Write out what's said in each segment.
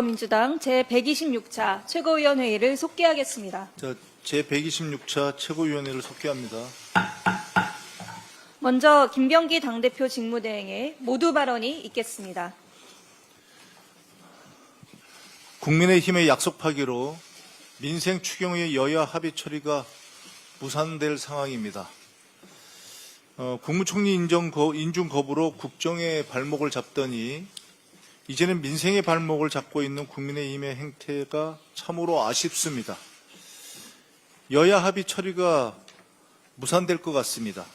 민주당 제126차 최고위원회의를 속기하겠습니다. 제126차 최고위원회를 속기합니다. 먼저 김병기 당대표 직무대행의 모두 발언이 있겠습니다. 국민의힘의 약속 파기로 민생 추경의 여야 합의 처리가 무산될 상황입니다. 국무총리 인준 거부로 국정의 발목을 잡더니 이제는 민생의 발목을 잡고 있는 국민의힘의 행태가 참으로 아쉽습니다. 여야 합의 처리가 무산될 것 같습니다.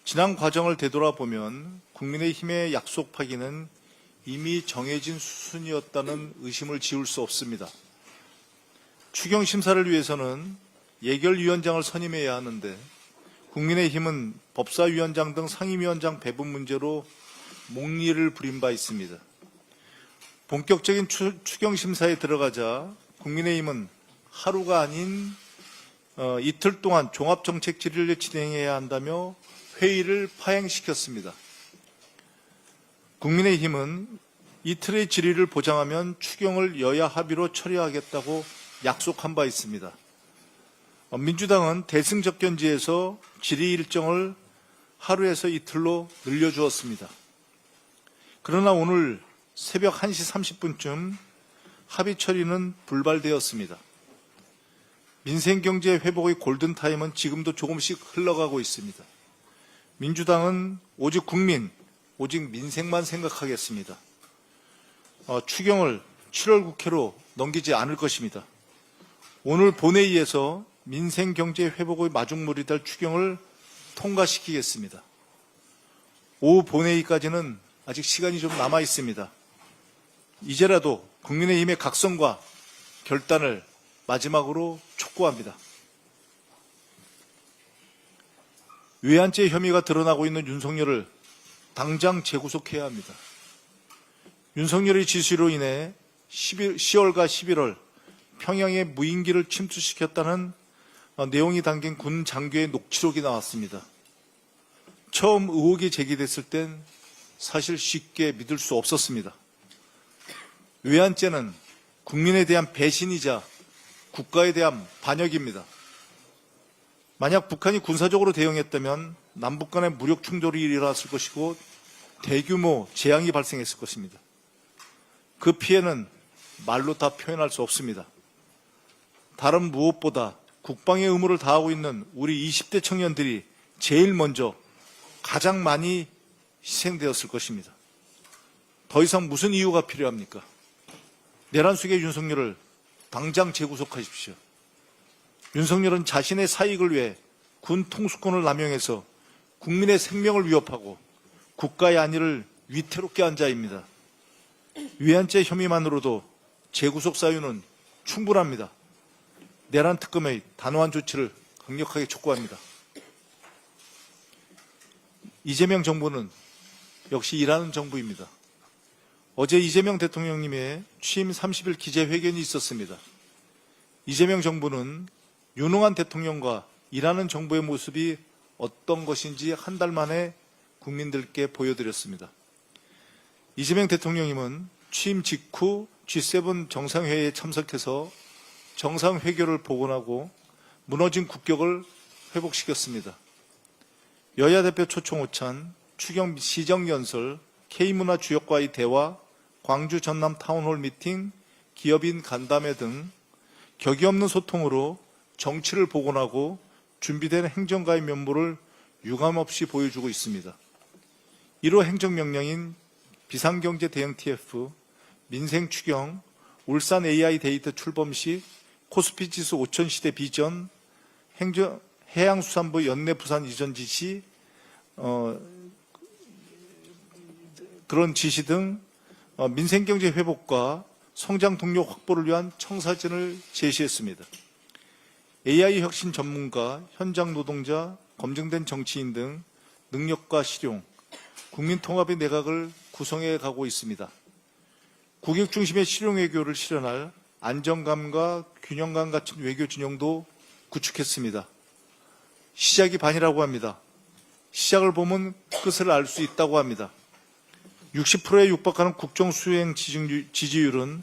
지난 과정을 되돌아보면 국민의힘의 약속 파기는 이미 정해진 수순이었다는 의심을 지울 수 없습니다. 추경 심사를 위해서는 예결위원장을 선임해야 하는데 국민의힘은 법사위원장 등 상임위원장 배분 문제로 목리를 부린 바 있습니다. 본격적인 추경 심사에 들어가자 국민의힘은 하루가 아닌 이틀 동안 종합정책 질의를 진행해야 한다며 회의를 파행시켰습니다. 국민의힘은 이틀의 질의를 보장하면 추경을 여야 합의로 처리하겠다고 약속한 바 있습니다. 민주당은 대승적견지에서 질의 일정을 하루에서 이틀로 늘려주었습니다. 그러나 오늘 새벽 1시 30분쯤 합의 처리는 불발되었습니다. 민생경제 회복의 골든타임은 지금도 조금씩 흘러가고 있습니다. 민주당은 오직 국민, 오직 민생만 생각하겠습니다. 추경을 7월 국회로 넘기지 않을 것입니다. 오늘 본회의에서 민생경제 회복의 마중물이 될 추경을 통과시키겠습니다. 오후 본회의까지는 아직 시간이 좀 남아 있습니다. 이제라도 국민의힘의 각성과 결단을 마지막으로 촉구합니다. 외환죄 혐의가 드러나고 있는 윤석열을 당장 재구속해야 합니다. 윤석열의 지시로 인해 10월과 11월 평양에 무인기를 침투시켰다는 내용이 담긴 군 장교의 녹취록이 나왔습니다. 처음 의혹이 제기됐을 땐 사실 쉽게 믿을 수 없었습니다. 외환죄는 국민에 대한 배신이자 국가에 대한 반역입니다. 만약 북한이 군사적으로 대응했다면 남북 간의 무력 충돌이 일어났을 것이고 대규모 재앙이 발생했을 것입니다. 그 피해는 말로 다 표현할 수 없습니다. 다른 무엇보다 국방의 의무를 다하고 있는 우리 20대 청년들이 제일 먼저 가장 많이 희생되었을 것입니다. 더 이상 무슨 이유가 필요합니까? 내란 속의 윤석열을 당장 재구속하십시오. 윤석열은 자신의 사익을 위해 군 통수권을 남용해서 국민의 생명을 위협하고 국가의 안위를 위태롭게 한 자입니다. 외환죄 혐의만으로도 재구속 사유는 충분합니다. 내란 특검의 단호한 조치를 강력하게 촉구합니다. 이재명 정부는 역시 일하는 정부입니다. 어제 이재명 대통령님의 취임 30일 기자회견이 있었습니다. 이재명 정부는 유능한 대통령과 일하는 정부의 모습이 어떤 것인지 한 달 만에 국민들께 보여드렸습니다. 이재명 대통령님은 취임 직후 G7 정상회의에 참석해서 정상회교를 복원하고 무너진 국격을 회복시켰습니다. 여야 대표 초청 오찬, 추경 시정연설, K문화 주역과의 대화, 광주 전남 타운홀 미팅, 기업인 간담회 등 격이 없는 소통으로 정치를 복원하고 준비된 행정가의 면모를 유감없이 보여주고 있습니다. 1호 행정명령인 비상경제 대응 TF, 민생 추경, 울산 AI 데이터 출범 시 코스피 지수 5000시대 비전, 해양수산부 연내 부산 이전 지시, 그런 지시 등 민생경제 회복과 성장 동력 확보를 위한 청사진을 제시했습니다. AI 혁신 전문가, 현장 노동자, 검증된 정치인 등 능력과 실용, 국민통합의 내각을 구성해 가고 있습니다. 국익 중심의 실용 외교를 실현할 안정감과 균형감 갖춘 외교 진영도 구축했습니다. 시작이 반이라고 합니다. 시작을 보면 끝을 알 수 있다고 합니다. 60%에 육박하는 국정수행 지지율은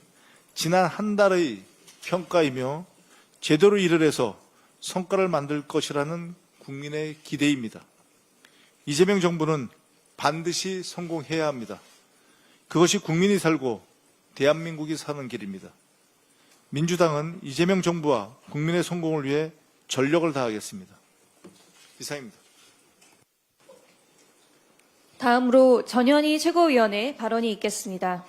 지난 한 달의 평가이며 제대로 일을 해서 성과를 만들 것이라는 국민의 기대입니다. 이재명 정부는 반드시 성공해야 합니다. 그것이 국민이 살고 대한민국이 사는 길입니다. 민주당은 이재명 정부와 국민의 성공을 위해 전력을 다하겠습니다. 이상입니다. 다음으로 전현희 최고위원의 발언이 있겠습니다.